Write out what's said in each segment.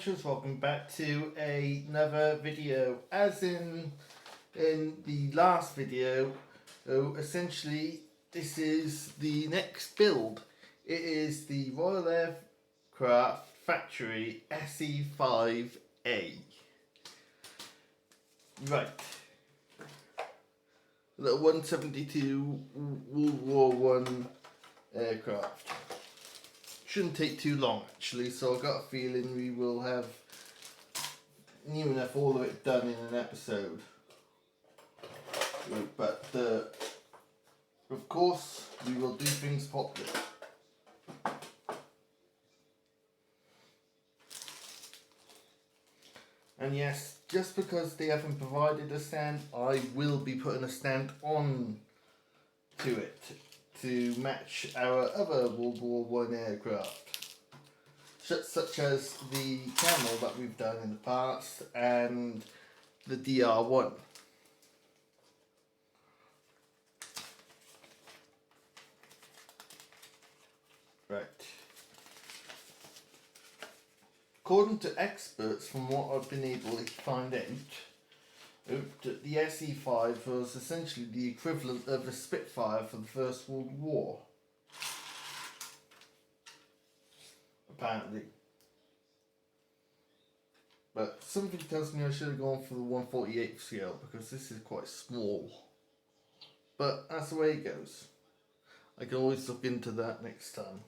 Rangers, welcome back to another video. As in the last video, essentially this is the next build. It is the Royal Aircraft Factory SE5a. Right. The 172 World War One aircraft. Shouldn't take too long actually, so I've got a feeling we will have near enough all of it done in an episode. But of course we will do things properly. And yes, just because they haven't provided a stand, I will be putting a stand on to it to match our other World War One aircraft, such as the Camel that we've done in the past and the DR1. Right. According to experts, from what I've been able to find out, the SE5 was essentially the equivalent of a Spitfire for the First World War. Apparently. But something tells me I should have gone for the 1/48 scale because this is quite small. But that's the way it goes. I can always look into that next time.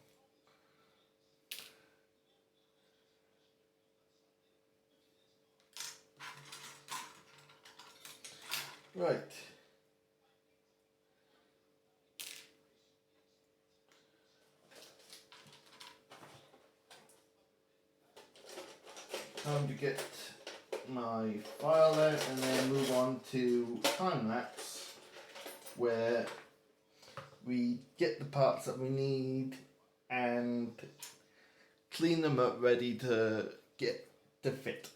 Right. Time to get my file out and then move on to time lapse, where we get the parts that we need and clean them up ready to get to fit.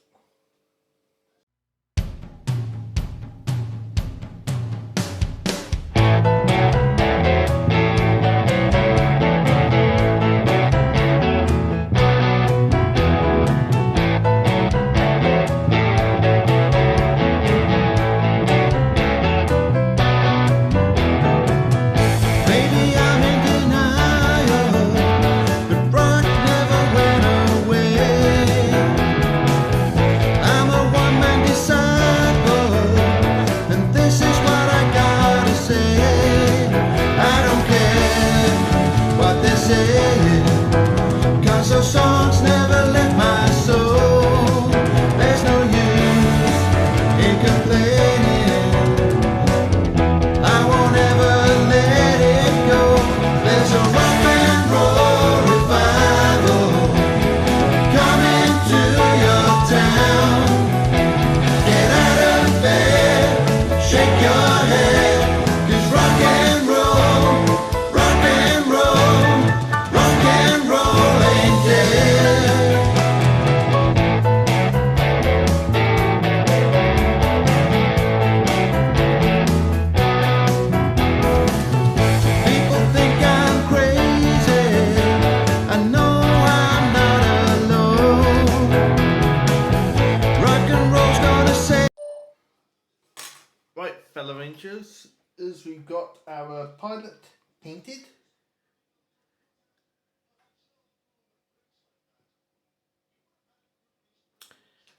Fellow Rangers, as we've got our pilot painted.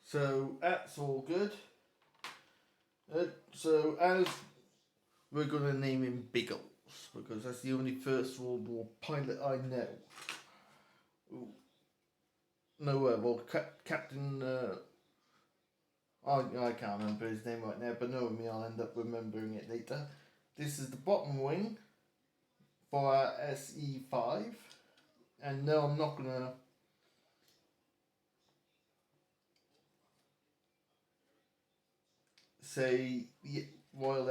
So that's all good. So as we're going to name him Biggles, because that's the only First World War pilot I know. Ooh. No, well, Captain... I can't remember his name right now, but knowing me, I'll end up remembering it later. This is the bottom wing for our SE5. And no, I'm not going to say Royal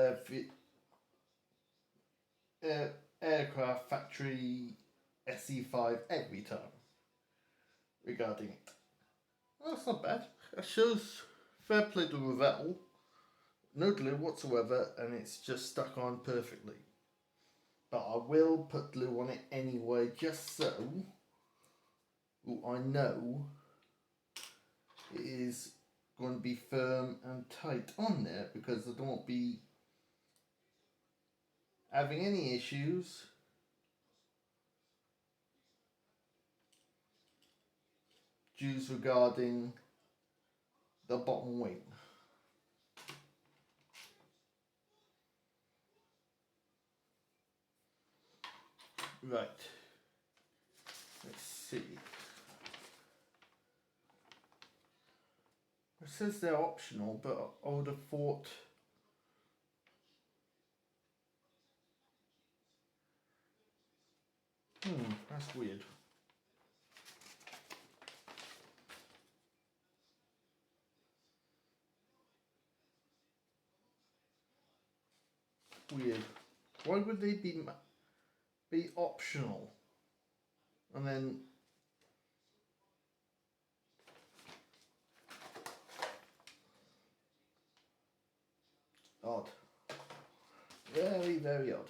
Aircraft Factory SE5 every time regarding it. Well, that's not bad. That shows fair play to Ravel. No glue whatsoever, and it's just stuck on perfectly. But I will put glue on it anyway, just so I know it is going to be firm and tight on there, because I don't want to be having any issues regarding the bottom wing. Right, let's see. It says they're optional, but I would have thought that's weird. Weird. Why would they be optional? And then odd. Very, very odd.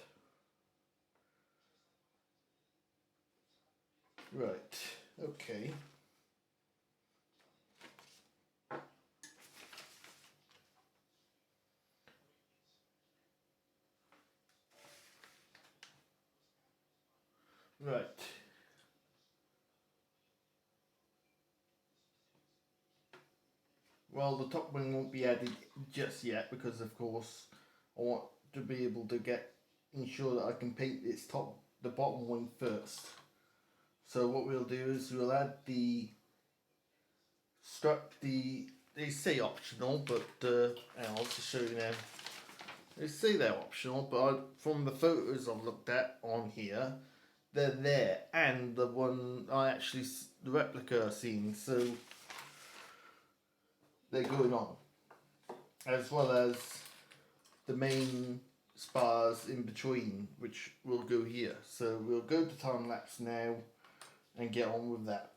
Right, okay. Right. Well, the top wing won't be added just yet, because of course I want to be able to ensure that I can paint the bottom wing first. So what we'll do is we'll add the strut. They say optional, but I'll just show you now. They say they're optional, but from the photos I've looked at on here, they're there, and the one the replica I've seen, so they're going on, as well as the main spars in between, which will go here. So we'll go to time lapse now and get on with that.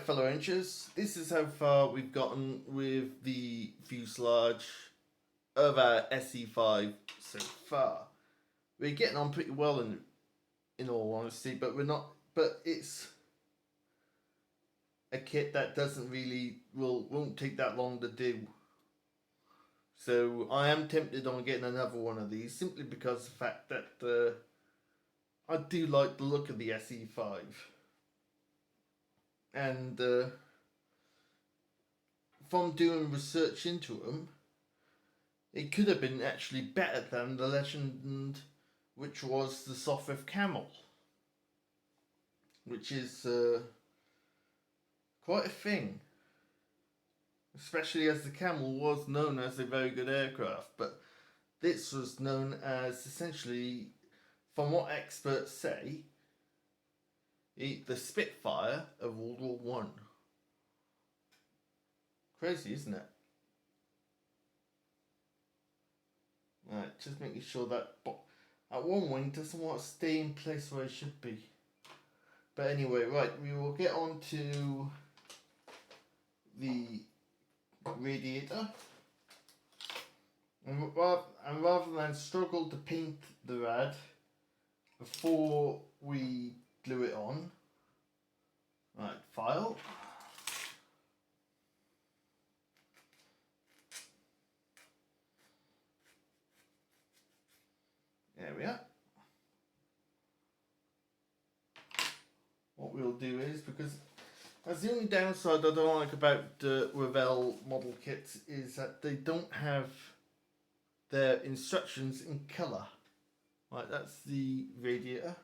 Fellow Rangers, this is how far we've gotten with the fuselage of our SE5 so far. We're getting on pretty well in all honesty, but we're not. But it's a kit that won't take that long to do. So I am tempted on getting another one of these, simply because of the fact that I do like the look of the SE5. And from doing research into them, it could have been actually better than the Legend, which was the Soft Camel, which is quite a thing, especially as the Camel was known as a very good aircraft, but this was known as essentially from what experts say, the Spitfire of World War One. Crazy, isn't it? Right, just making sure that at one wing doesn't want to stay in place where it should be. But anyway, right, we will get on to the radiator. And rather than struggle to paint the rad before we glue it on, right, file. There we are. What we'll do is, because that's the only downside I don't like about Revell model kits, is that they don't have their instructions in colour. Right, that's the radiator.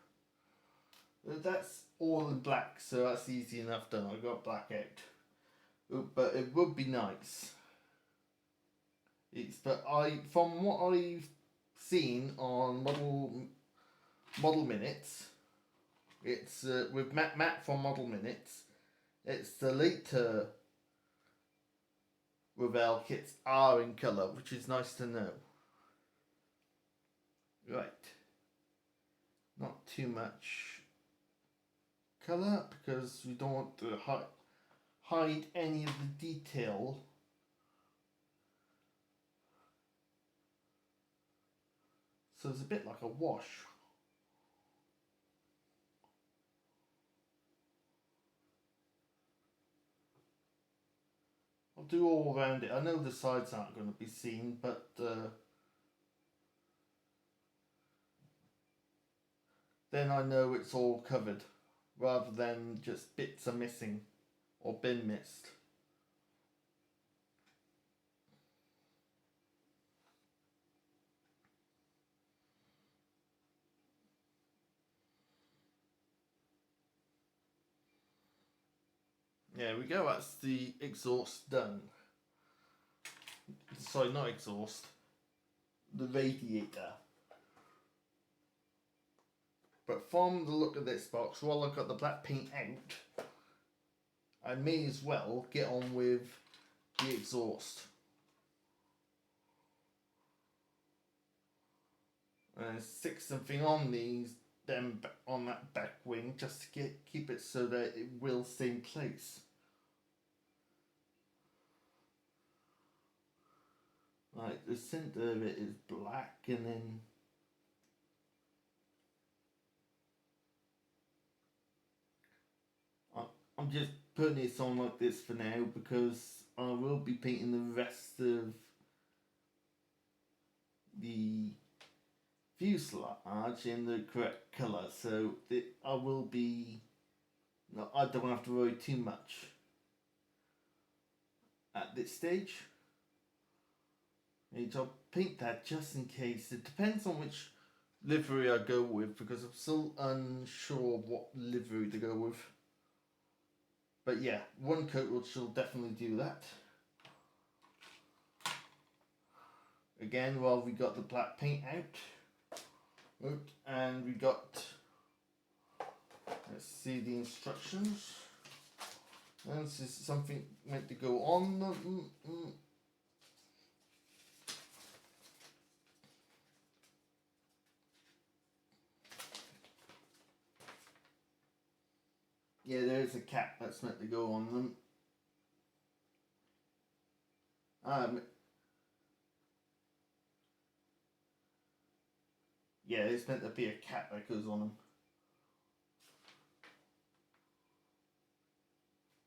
That's all in black, so that's easy enough done. I got black out. But it would be nice. From what I've seen on model minutes, it's with Matt from Model Minutes, it's the later Revell kits are in colour, which is nice to know. Right, not too much colour because we don't want to hide any of the detail. So it's a bit like a wash. I'll do all around it. I know the sides aren't going to be seen, but then I know it's all covered, rather than just bits are missing or been missed. There we go, that's the exhaust done. Sorry, not exhaust, the radiator. But from the look of this box, while I've got the black paint out, I may as well get on with the exhaust. And stick something on on that back wing, just to keep it so that it will stay in place. Right, the centre of it is black, and then I'm just putting this on like this for now because I will be painting the rest of the fuselage in the correct colour, so I will be. No, I don't have to worry too much at this stage. I'll paint that just in case. It depends on which livery I go with because I'm still unsure what livery to go with. But yeah, one coat will definitely do that. Again, while we got the black paint out, and we got, let's see the instructions. And this is something meant to go on the. Yeah, there's a cap that's meant to go on them. Yeah, it's meant to be a cap that goes on them.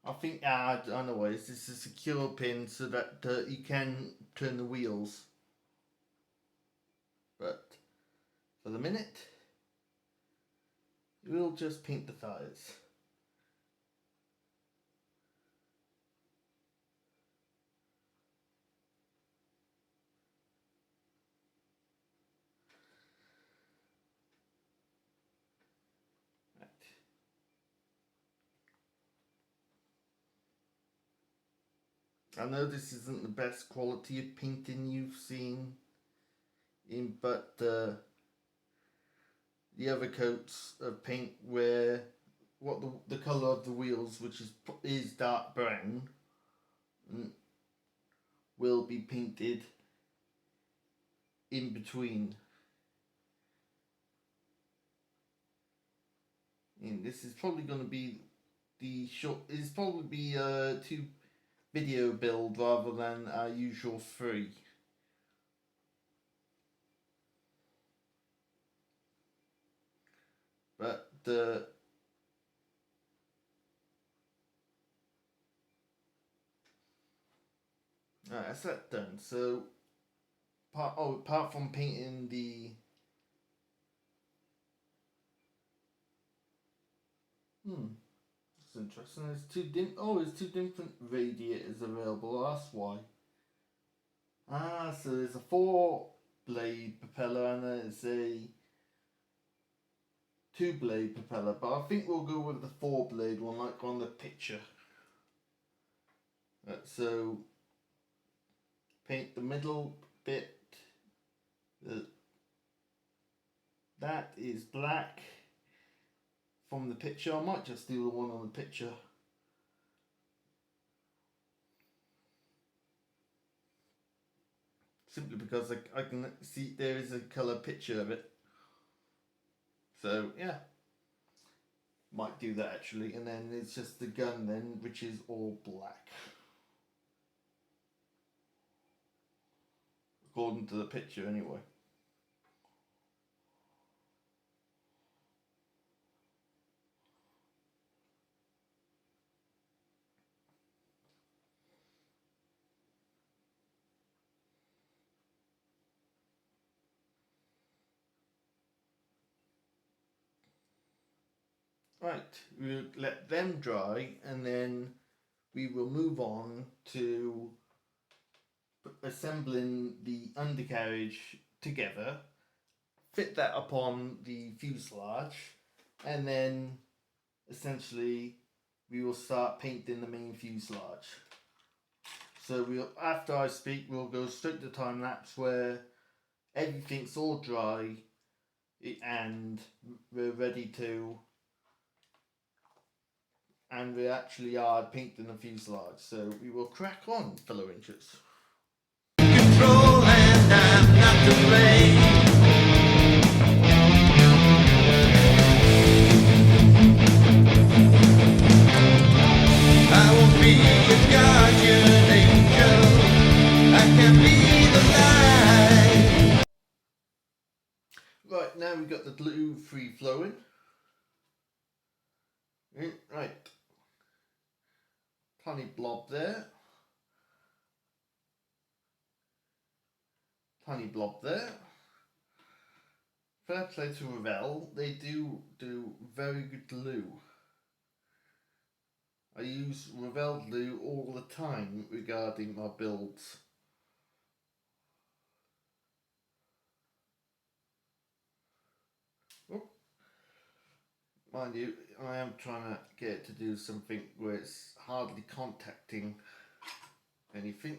I think, I know what it is. It's a secure pin so that you can turn the wheels. But for the minute, we'll just paint the tires. I know this isn't the best quality of painting you've seen, but the other coats of paint where what the colour of the wheels, which is dark brown, will be painted in between. And this is probably going to be the short. It's probably be a 2 video build rather than our usual 3. But that's that done. So apart from painting the it's interesting. There's two different radiators available. That's why. So there's a 4-blade propeller and there's a 2-blade propeller, but I think we'll go with the 4-blade one, like on the picture. So paint the middle bit. That is black from the picture. I might just do the one on the picture. Simply because I can see there is a colour picture of it. So yeah, might do that actually, and then it's just the gun then, which is all black. According to the picture anyway. Right, we'll let them dry and then we will move on to assembling the undercarriage together, fit that upon the fuselage, and then essentially we will start painting the main fuselage. So after I speak, we'll go straight to time lapse where everything's all dry and we're ready to, and we actually are painting the fuselage. So we will crack on, fellow rangers. Control and I'm not to blame. I will be your guardian angel. I can be the light. Right, now we've got the glue free flowing. Right. Tiny blob there. Tiny blob there. Fair play to Revell. They do very good glue. I use Revell glue all the time regarding my builds. Oh. Mind you, I am trying to get it to do something where it's hardly contacting anything.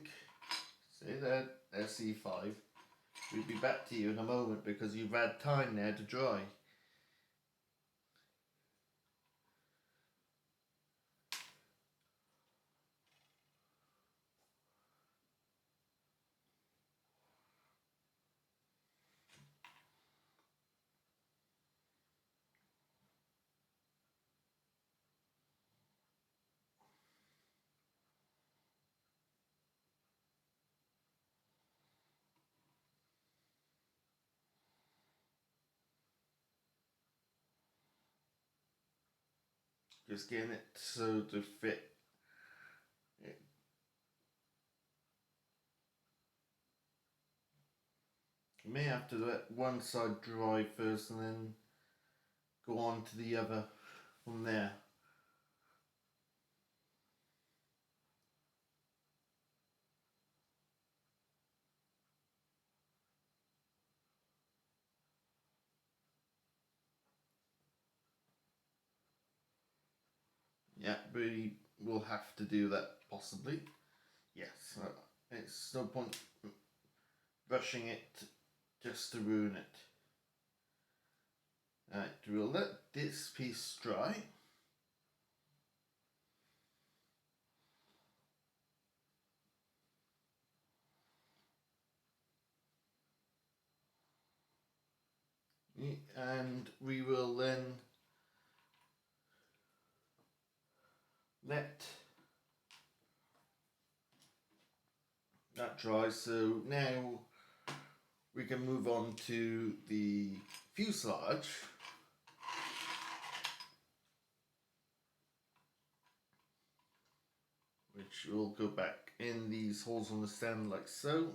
See that, SE5. We'll be back to you in a moment because you've had time there to dry. Just getting it so to fit. You may have to let one side dry first and then go on to the other from there. Yeah, we will have to do that possibly. Yes, it's no point rushing it just to ruin it. Alright, we'll let this piece dry. And we will then let that dry. So now we can move on to the fuselage. Which will go back in these holes on the stand like so.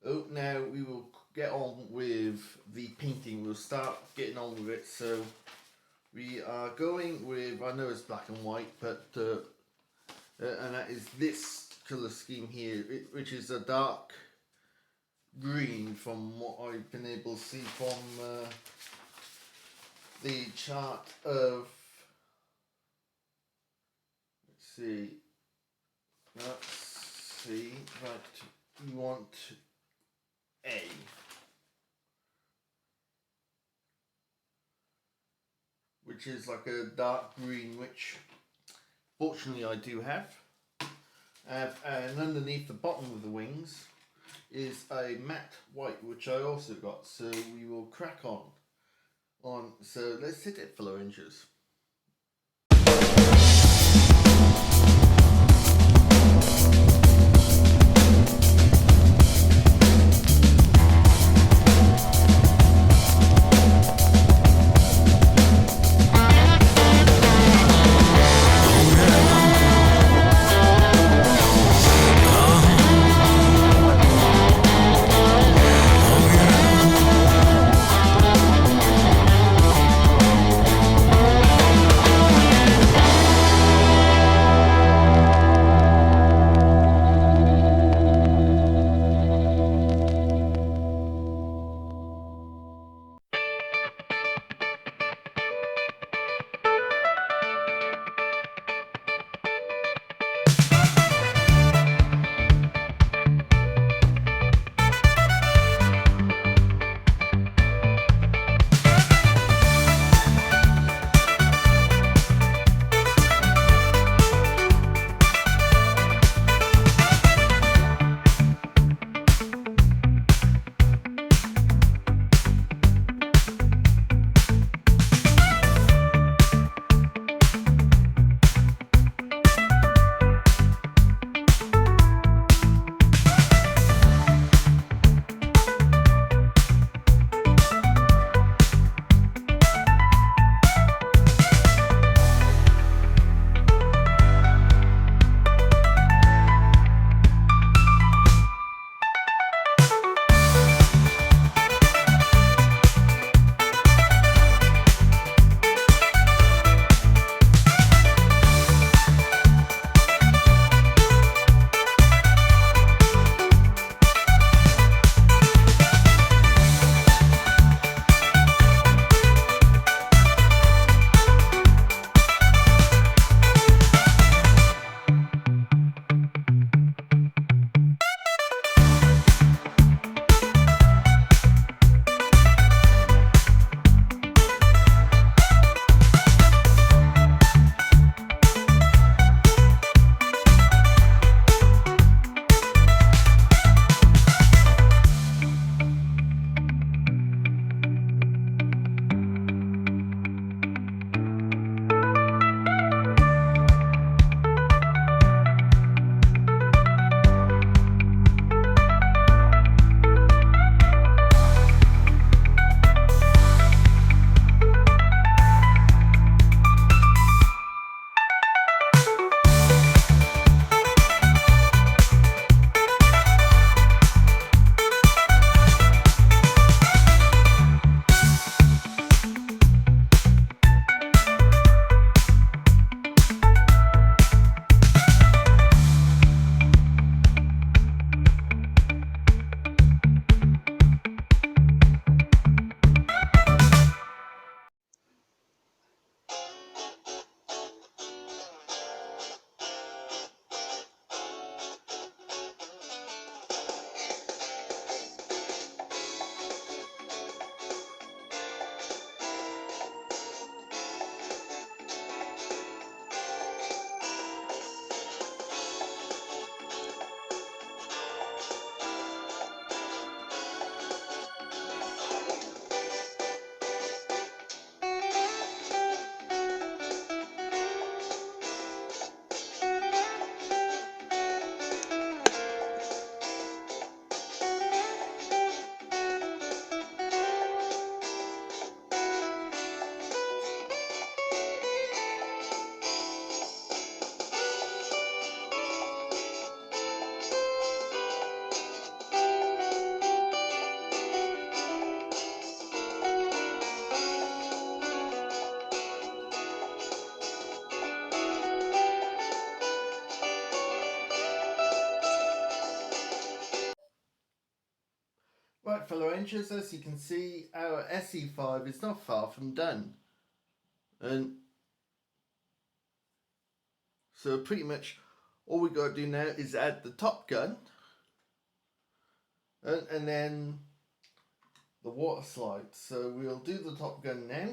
Oh, now we will get on with the painting. We'll start getting on with it. So we are going with, I know it's black and white, but and that is this colour scheme here, which is a dark green from what I've been able to see from the chart of, let's see, right, we want A. Which is like a dark green, which fortunately I do have. And underneath the bottom of the wings is a matte white, which I also got. So we will crack on. So let's hit it for Low Rangers. fellow Rangers, as you can see, our SE5 is not far from done. And so pretty much all we got to do now is add the top gun and then the water slide. So we'll do the top gun now.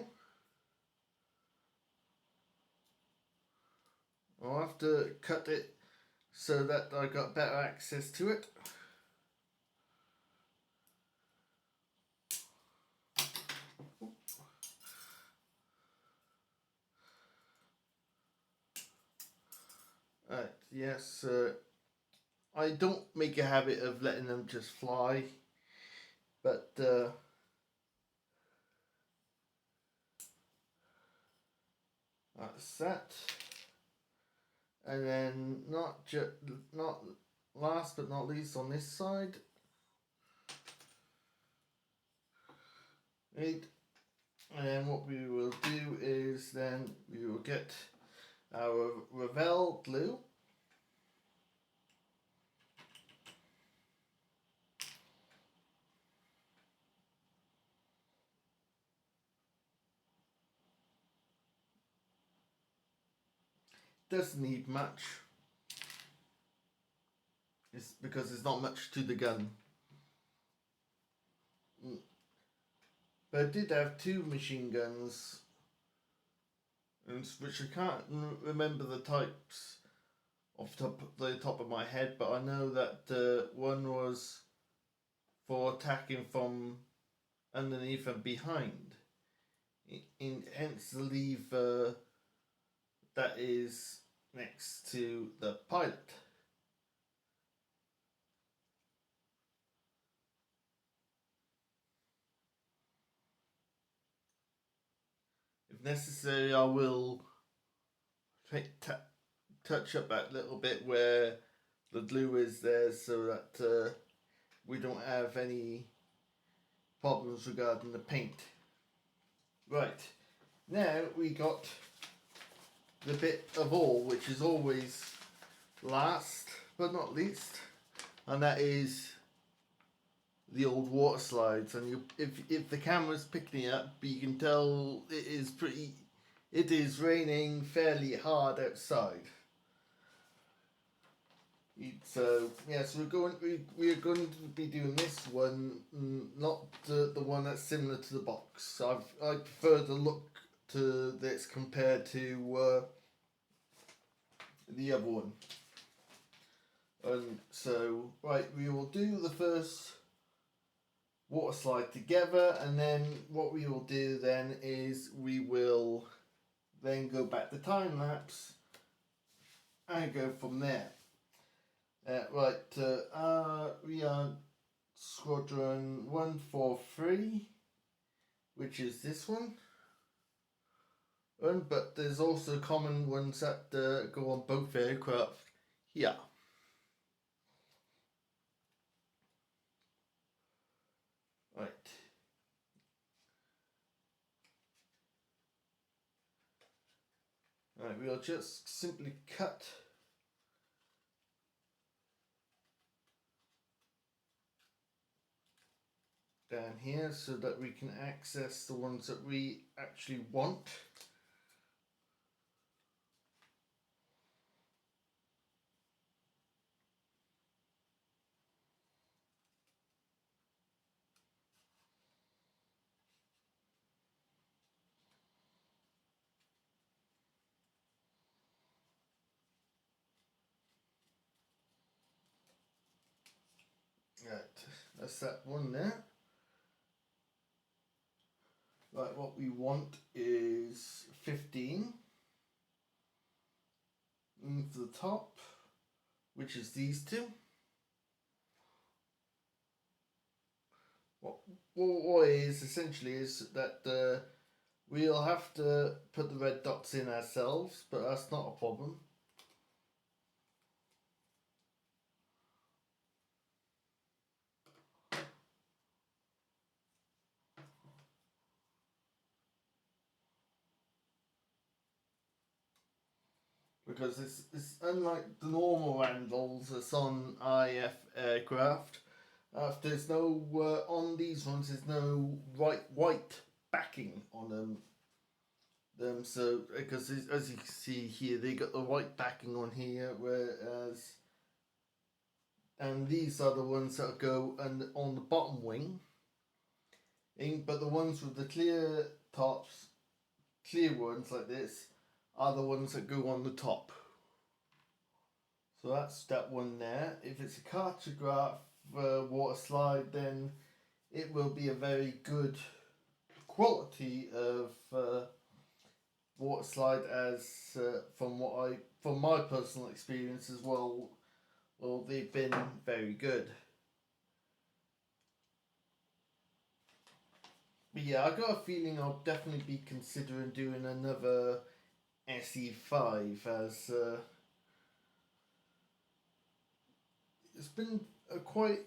I'll have to cut it so that I got better access to it. Yes, I don't make a habit of letting them just fly, but that's that. And then not last but not least on this side, right? And what we will do is then we will get our Revell glue. Doesn't need much. It's because there's not much to the gun. But I did have two machine guns, which I can't remember the types off the top of my head, but I know that one was for attacking from underneath and behind. Hence the lever that is next to the pilot. If necessary, I will touch up that little bit where the glue is there so that we don't have any problems regarding the paint. Right, now we got the bit of all which is always last but not least, and that is the old water slides. And if the camera's picking it up, you can tell it is raining fairly hard outside. So yes, we are going to be doing this one, not the one that's similar to the box. I prefer the look to this compared to the other one. And so right, we will do the first water slide together, and then what we will do then is we will then go back to time lapse and go from there. We are Squadron 143, which is this one. But there's also common ones that go on both aircraft here. Right. Right, we'll just simply cut down here so that we can access the ones that we actually want. Right, that's that one there. Right, what we want is 15 for the top, which is these two. What it is essentially is that we'll have to put the red dots in ourselves, but that's not a problem. Because it's unlike the normal handles that's on IF aircraft. There's no on these ones. There's no white backing on them. So because as you can see here, they got the white backing on here, whereas and these are the ones that go on the bottom wing. But the ones with the clear tops, clear ones like this, are the ones that go on the top. So that's that one there. If it's a cartograph water slide, then it will be a very good quality of water slide, as from my personal experience as well. Well, they've been very good. But yeah, I got a feeling I'll definitely be considering doing another SE5, as it's been quite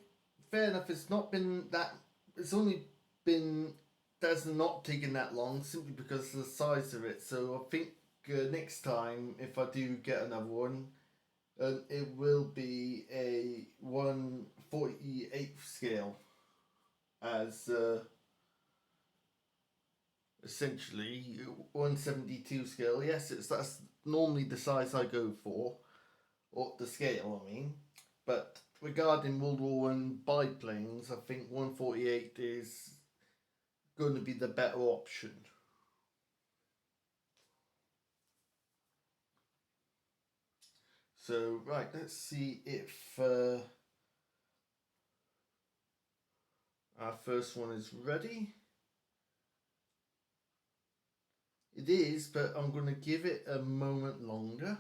fair enough. It's not been that. It's only been that's not taken that long, simply because of the size of it. So I think next time, if I do get another one, it will be a 1/48 scale, as essentially 1/72 scale. Yes, that's normally the size I go for, or the scale I mean. But regarding World War I biplanes, I think 1/48 is going to be the better option. So right, let's see if our first one is ready. It is, but I'm going to give it a moment longer.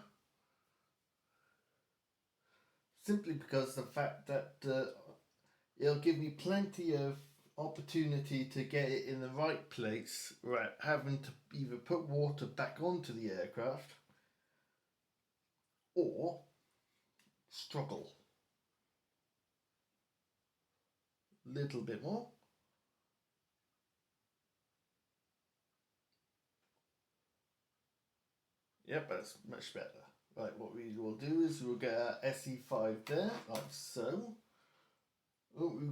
Simply because the fact that it'll give me plenty of opportunity to get it in the right place without having to either put water back onto the aircraft or struggle. A little bit more. Yep, that's much better. Right, what we will do is we'll get our SE5 there, like so. What we'll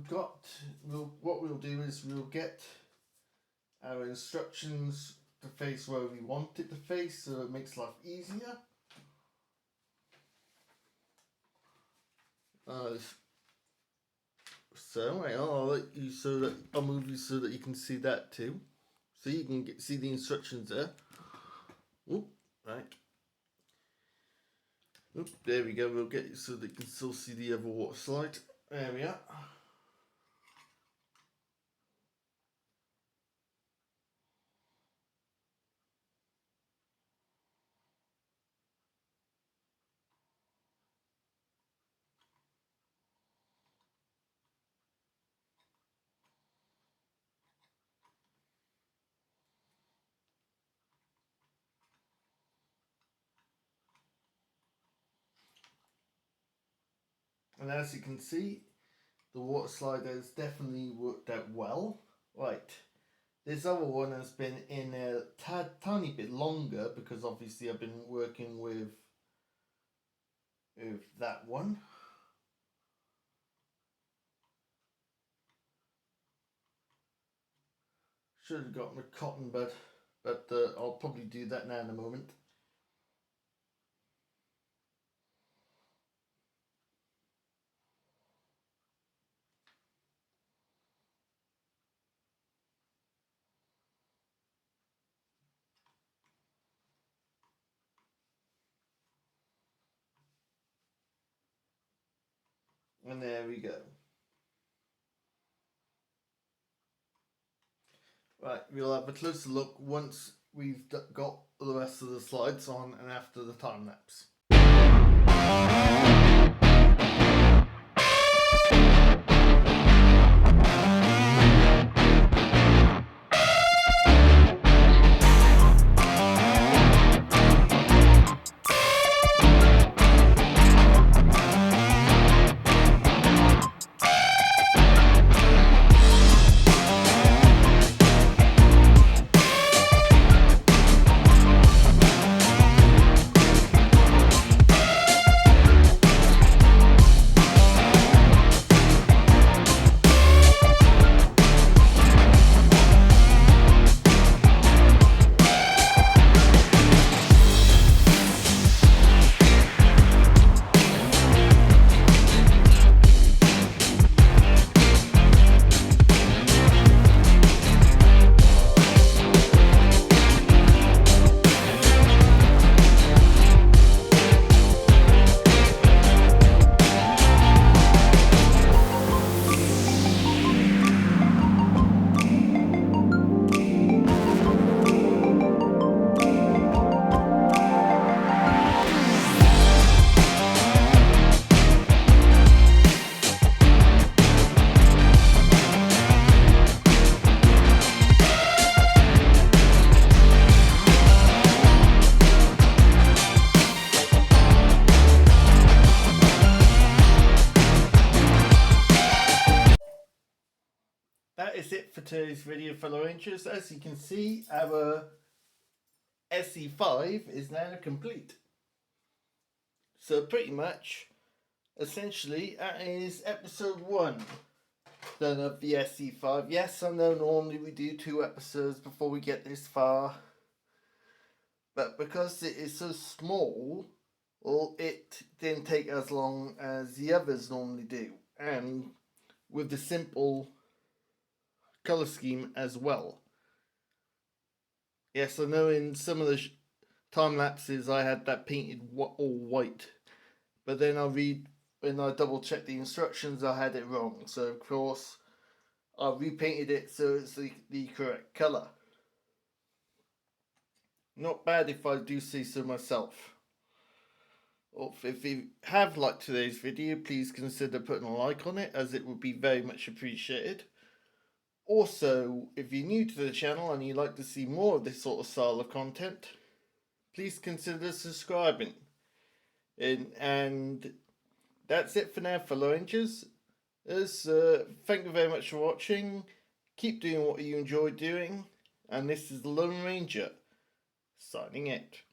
do is we'll get our instructions to face where we want it to face, so it makes life easier. So I'll let you I'll move you so that you can see that too, so you can see the instructions there. Oop, right. Oop, there we go. We'll get you so that you can still see the other water slide. There we are. And as you can see, the water slide has definitely worked out well. Right, this other one has been in a tiny bit longer, because obviously I've been working with that one. Should have got my cotton bud, but I'll probably do that now in a moment. And there we go. Right, we'll have a closer look once we've got the rest of the slides on and after the time lapse. is it for today's video, fellow Rangers. As you can see, our SE5 is now complete. So pretty much, essentially, that is episode 1 done of the SE5. Yes, I know normally we do 2 episodes before we get this far. But because it is so small, well, it didn't take as long as the others normally do. And with the simple colour scheme as well. Yes, I know in some of the time lapses I had that painted all white, but then when I double checked the instructions, I had it wrong. So of course I repainted it so it's the correct colour. Not bad if I do say so myself. If you have liked today's video, please consider putting a like on it, as it would be very much appreciated. Also, if you're new to the channel and you'd like to see more of this sort of style of content, please consider subscribing. And that's it for now, fellow Rangers. Thank you very much for watching. Keep doing what you enjoy doing. And this is the Lone Ranger, signing out.